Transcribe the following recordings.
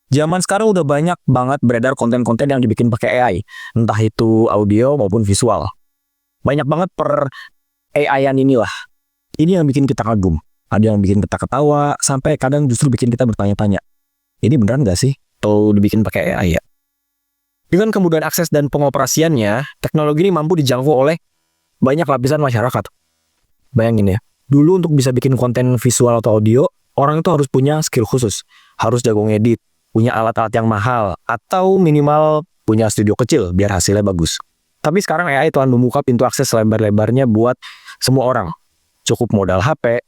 Zaman sekarang udah banyak banget beredar konten-konten yang dibikin pakai AI, entah itu audio maupun visual. Banyak banget per AI-an inilah. Ini yang bikin kita kagum. Ada yang bikin kita ketawa, sampai kadang justru bikin kita bertanya-tanya. Ini beneran nggak sih? Atau dibikin pakai AI ya? Dengan kemudahan akses dan pengoperasiannya, teknologi ini mampu dijangkau oleh banyak lapisan masyarakat. Bayangin ya, dulu untuk bisa bikin konten visual atau audio, orang itu harus punya skill khusus. Harus jago ngedit, punya alat-alat yang mahal, atau minimal punya studio kecil biar hasilnya bagus. Tapi sekarang AI telah membuka pintu akses lebar-lebarnya buat semua orang. Cukup modal HP,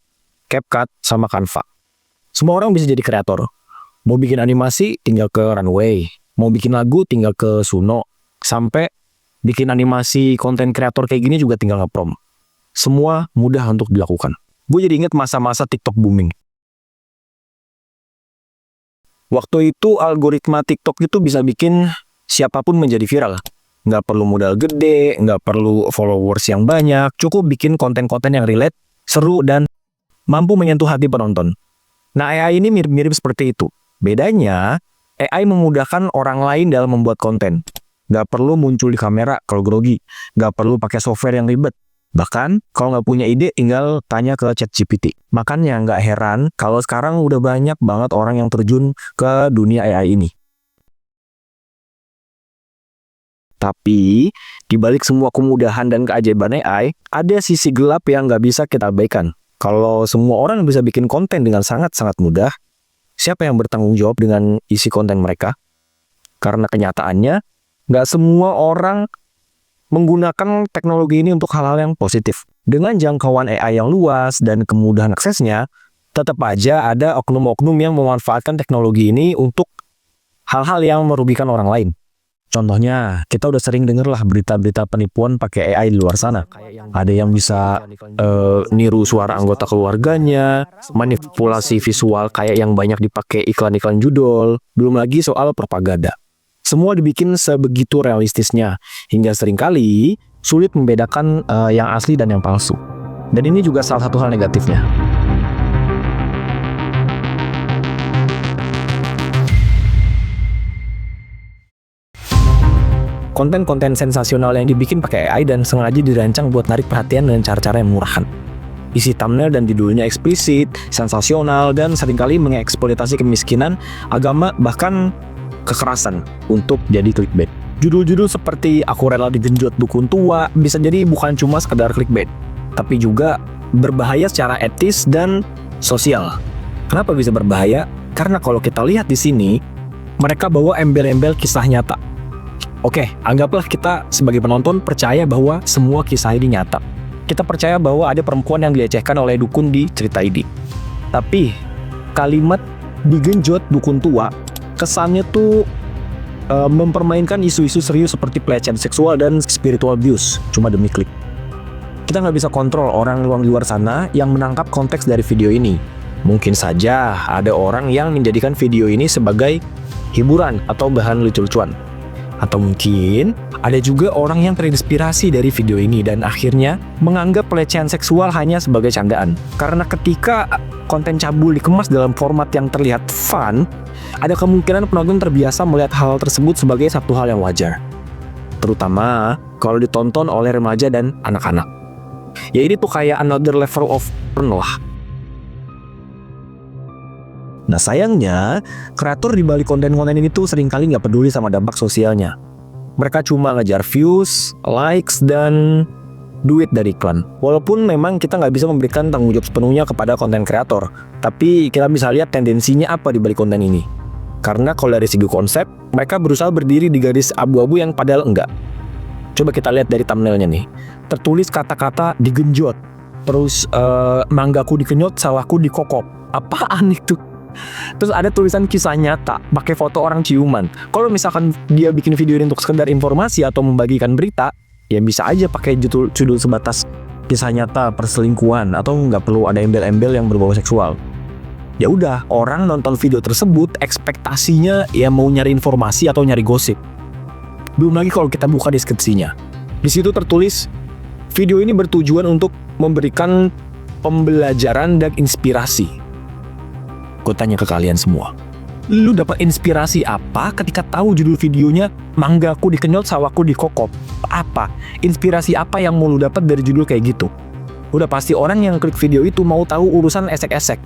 CapCut, sama Canva. Semua orang bisa jadi kreator. Mau bikin animasi, tinggal ke Runway. Mau bikin lagu, tinggal ke Suno. Sampai bikin animasi konten kreator kayak gini juga tinggal nge-prom. Semua mudah untuk dilakukan. Gue jadi inget masa-masa TikTok booming. Waktu itu algoritma TikTok itu bisa bikin siapapun menjadi viral. Nggak perlu modal gede, nggak perlu followers yang banyak, cukup bikin konten-konten yang relate, seru, dan mampu menyentuh hati penonton. Nah, AI ini mirip-mirip seperti itu. Bedanya, AI memudahkan orang lain dalam membuat konten. Nggak perlu muncul di kamera kalau grogi, nggak perlu pakai software yang ribet. Bahkan, kalau nggak punya ide, tinggal tanya ke ChatGPT. Makanya nggak heran kalau sekarang udah banyak banget orang yang terjun ke dunia AI ini. Tapi, dibalik semua kemudahan dan keajaiban AI, ada sisi gelap yang nggak bisa kita abaikan. Kalau semua orang bisa bikin konten dengan sangat-sangat mudah, siapa yang bertanggung jawab dengan isi konten mereka? Karena kenyataannya, nggak semua orang menggunakan teknologi ini untuk hal-hal yang positif. Dengan jangkauan AI yang luas dan kemudahan aksesnya, tetap aja ada oknum-oknum yang memanfaatkan teknologi ini untuk hal-hal yang merugikan orang lain. Contohnya, kita udah sering denger lah berita-berita penipuan pakai AI di luar sana. Ada yang bisa niru suara anggota keluarganya, manipulasi visual kayak yang banyak dipakai iklan-iklan judul, belum lagi soal propaganda. Semua dibikin sebegitu realistisnya, hingga seringkali sulit membedakan yang asli dan yang palsu. Dan ini juga salah satu hal negatifnya. Konten-konten sensasional yang dibikin pakai AI dan sengaja dirancang buat narik perhatian dengan cara-cara yang murahan. Isi thumbnail dan judulnya eksplisit, sensasional, dan seringkali mengeksploitasi kemiskinan, agama, bahkan kekerasan untuk jadi clickbait. Judul-judul seperti "Aku rela digenjot dukun tua" bisa jadi bukan cuma sekedar clickbait, tapi juga berbahaya secara etis dan sosial. Kenapa bisa berbahaya? Karena kalau kita lihat di sini, mereka bawa embel-embel kisah nyata. Oke, anggaplah kita sebagai penonton percaya bahwa semua kisah ini nyata. Kita percaya bahwa ada perempuan yang dilecehkan oleh dukun di cerita ini. Tapi, kalimat "digenjot dukun tua" kesannya tuh mempermainkan isu-isu serius seperti pelecehan seksual dan spiritual abuse cuma demi klik. Kita nggak bisa kontrol orang di luar sana yang menangkap konteks dari video ini. Mungkin saja ada orang yang menjadikan video ini sebagai hiburan atau bahan lucu-lucuan. Atau mungkin ada juga orang yang terinspirasi dari video ini dan akhirnya menganggap pelecehan seksual hanya sebagai candaan. Karena ketika konten cabul dikemas dalam format yang terlihat fun, ada kemungkinan penonton terbiasa melihat hal tersebut sebagai satu hal yang wajar. Terutama kalau ditonton oleh remaja dan anak-anak. Ya ini tuh kayak another level of porn lah. Nah sayangnya, kreator di balik konten-konten ini tuh seringkali nggak peduli sama dampak sosialnya. Mereka cuma ngejar views, likes, dan duit dari iklan. Walaupun memang kita nggak bisa memberikan tanggung jawab sepenuhnya kepada konten kreator, tapi kita bisa lihat tendensinya apa di balik konten ini. Karena kalau dari segi konsep, mereka berusaha berdiri di garis abu-abu yang padahal enggak. Coba kita lihat dari thumbnailnya nih. Tertulis kata-kata "digenjot", terus "manggaku dikenyot, sawahku dikokop". Apaan itu? Terus ada tulisan kisah nyata, pakai foto orang ciuman. Kalau misalkan dia bikin video ini untuk sekedar informasi atau membagikan berita, ya bisa aja pakai judul sebatas kisah nyata perselingkuhan atau nggak perlu ada embel-embel yang berbau seksual. Ya udah, orang nonton video tersebut ekspektasinya ya mau nyari informasi atau nyari gosip. Belum lagi kalau kita buka deskripsinya. Di situ tertulis, video ini bertujuan untuk memberikan pembelajaran dan inspirasi. Gue tanya ke kalian semua, Lu dapat inspirasi apa ketika tahu judul videonya manggaku dikenyot sawahku dikokop? Apa? Inspirasi apa yang mau lu dapat dari judul kayak gitu? Udah pasti orang yang klik video itu mau tahu urusan esek-esek.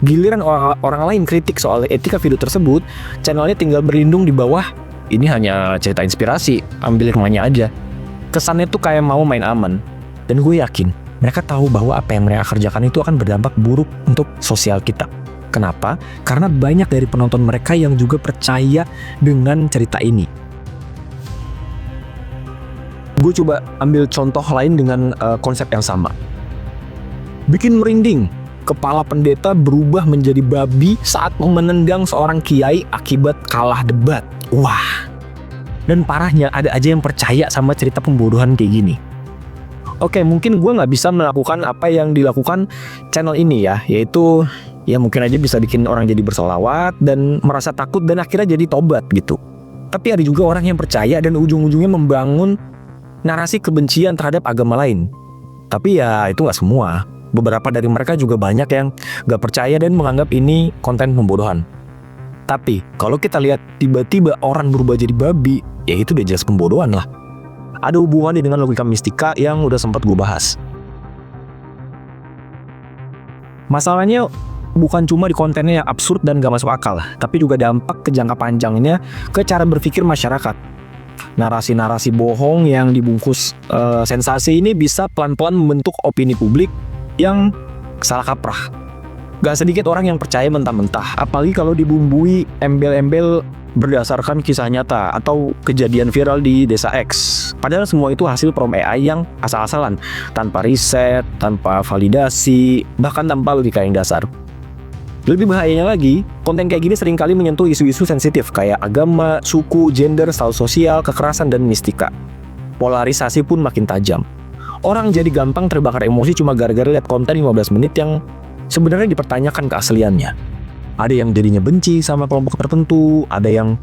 Giliran orang lain kritik soal etika video tersebut, channelnya tinggal berlindung di bawah. Ini hanya cerita inspirasi, ambil hikmahnya aja. Kesannya tuh kayak mau main aman. Dan gue yakin mereka tahu bahwa apa yang mereka kerjakan itu akan berdampak buruk untuk sosial kita. Kenapa? Karena banyak dari penonton mereka yang juga percaya dengan cerita ini. Gue coba ambil contoh lain dengan konsep yang sama. Bikin merinding, kepala pendeta berubah menjadi babi saat menendang seorang kiai akibat kalah debat. Wah. Dan parahnya ada aja yang percaya sama cerita pembodohan kayak gini. Oke, mungkin gue nggak bisa melakukan apa yang dilakukan channel ini ya, yaitu ya mungkin aja bisa bikin orang jadi bersolawat dan merasa takut dan akhirnya jadi tobat gitu. Tapi ada juga orang yang percaya dan ujung-ujungnya membangun narasi kebencian terhadap agama lain. Tapi ya itu nggak semua. Beberapa dari mereka juga banyak yang nggak percaya dan menganggap ini konten pembodohan. Tapi kalau kita lihat tiba-tiba orang berubah jadi babi, ya itu udah jelas pembodohan lah. Ada hubungannya dengan logika mistika yang udah sempat gue bahas. Masalahnya bukan cuma di kontennya yang absurd dan gak masuk akal, tapi juga dampak ke jangka panjangnya ke cara berpikir masyarakat. Narasi-narasi bohong yang dibungkus sensasi ini bisa pelan-pelan membentuk opini publik yang salah kaprah. Gak sedikit orang yang percaya mentah-mentah, apalagi kalau dibumbui embel-embel berdasarkan kisah nyata atau kejadian viral di desa X. Padahal semua itu hasil prom AI yang asal-asalan, tanpa riset, tanpa validasi, bahkan tanpa logika yang dasar. Lebih bahayanya lagi, konten kayak gini seringkali menyentuh isu-isu sensitif kayak agama, suku, gender, status sosial, kekerasan, dan mistika. Polarisasi pun makin tajam. Orang jadi gampang terbakar emosi cuma gara-gara lihat konten 15 menit yang sebenarnya dipertanyakan keasliannya. Ada yang jadinya benci sama kelompok tertentu, ada yang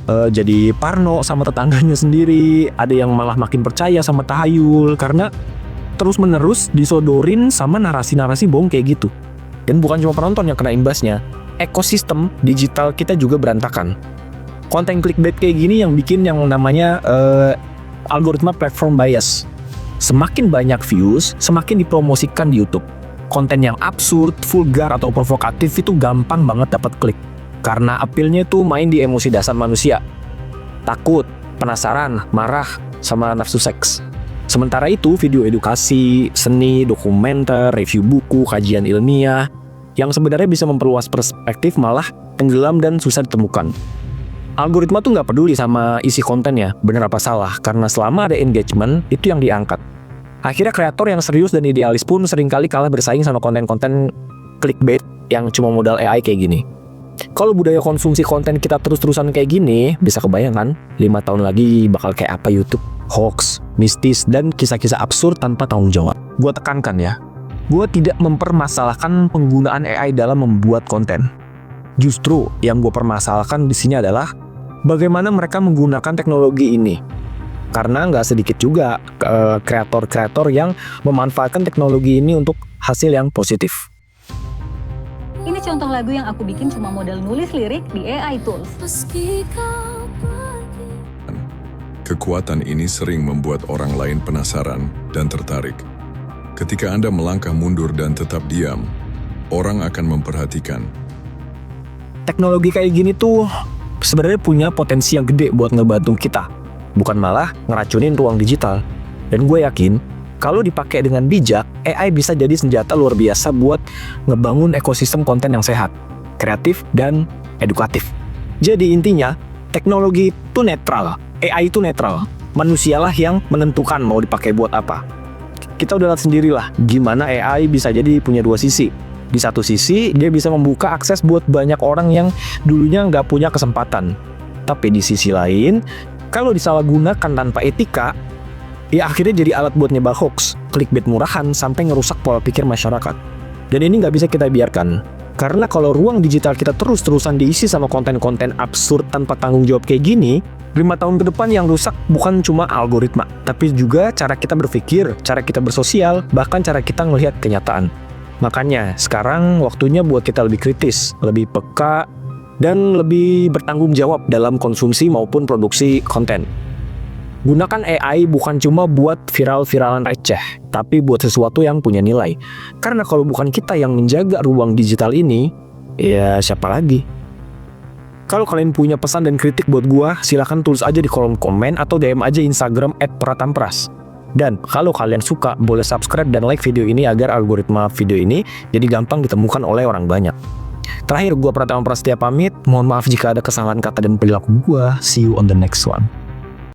jadi parno sama tetangganya sendiri, ada yang malah makin percaya sama tahayul karena terus-menerus disodorin sama narasi-narasi bohong kayak gitu. Dan bukan cuma penonton yang kena imbasnya, ekosistem digital kita juga berantakan. Konten clickbait kayak gini yang bikin yang namanya algoritma platform bias. Semakin banyak views, semakin dipromosikan di YouTube. Konten yang absurd, vulgar, atau provokatif itu gampang banget dapat klik. Karena appeal-nya itu main di emosi dasar manusia. Takut, penasaran, marah, sama nafsu seks. Sementara itu, video edukasi, seni, dokumenter, review buku, kajian ilmiah, yang sebenarnya bisa memperluas perspektif malah tenggelam dan susah ditemukan. Algoritma tuh nggak peduli sama isi kontennya, bener apa salah, karena selama ada engagement, itu yang diangkat. Akhirnya kreator yang serius dan idealis pun seringkali kalah bersaing sama konten-konten clickbait yang cuma modal AI kayak gini. Kalau budaya konsumsi konten kita terus-terusan kayak gini, bisa kebayangkan 5 tahun lagi bakal kayak apa YouTube. Hoax, mistis, dan kisah-kisah absurd tanpa tanggung jawab. Gua tekankan ya, gua tidak mempermasalahkan penggunaan AI dalam membuat konten. Justru yang gua permasalahkan di sini adalah bagaimana mereka menggunakan teknologi ini. Karena nggak sedikit juga kreator-kreator yang memanfaatkan teknologi ini untuk hasil yang positif. Ini contoh lagu yang aku bikin cuma modal nulis lirik di AI Tools. Kekuatan ini sering membuat orang lain penasaran dan tertarik. Ketika Anda melangkah mundur dan tetap diam, orang akan memperhatikan. Teknologi kayak gini tuh sebenarnya punya potensi yang gede buat ngebantu kita. Bukan malah ngeracunin ruang digital. Dan gue yakin, kalau dipakai dengan bijak, AI bisa jadi senjata luar biasa buat ngebangun ekosistem konten yang sehat, kreatif, dan edukatif. Jadi intinya, teknologi itu netral, AI itu netral. Manusialah yang menentukan mau dipakai buat apa. Kita udah lihat sendirilah gimana AI bisa jadi punya dua sisi. Di satu sisi, dia bisa membuka akses buat banyak orang yang dulunya nggak punya kesempatan. Tapi di sisi lain, kalau disalahgunakan tanpa etika, ya akhirnya jadi alat buat nyebar hoax, clickbait murahan, sampai ngerusak pola pikir masyarakat. Dan ini nggak bisa kita biarkan. Karena kalau ruang digital kita terus-terusan diisi sama konten-konten absurd tanpa tanggung jawab kayak gini, 5 tahun ke depan yang rusak bukan cuma algoritma, tapi juga cara kita berpikir, cara kita bersosial, bahkan cara kita ngelihat kenyataan. Makanya sekarang waktunya buat kita lebih kritis, lebih peka, dan lebih bertanggung jawab dalam konsumsi maupun produksi konten. Gunakan AI bukan cuma buat viral-viralan receh, tapi buat sesuatu yang punya nilai. Karena kalau bukan kita yang menjaga ruang digital ini, ya siapa lagi? Kalau kalian punya pesan dan kritik buat gua, silahkan tulis aja di kolom komen atau DM aja Instagram @pratampras. Dan kalau kalian suka, boleh subscribe dan like video ini agar algoritma video ini jadi gampang ditemukan oleh orang banyak. Terakhir, gua Pratama Prasetya pamit. Mohon maaf jika ada kesalahan kata dan perilaku gua. See you on the next one.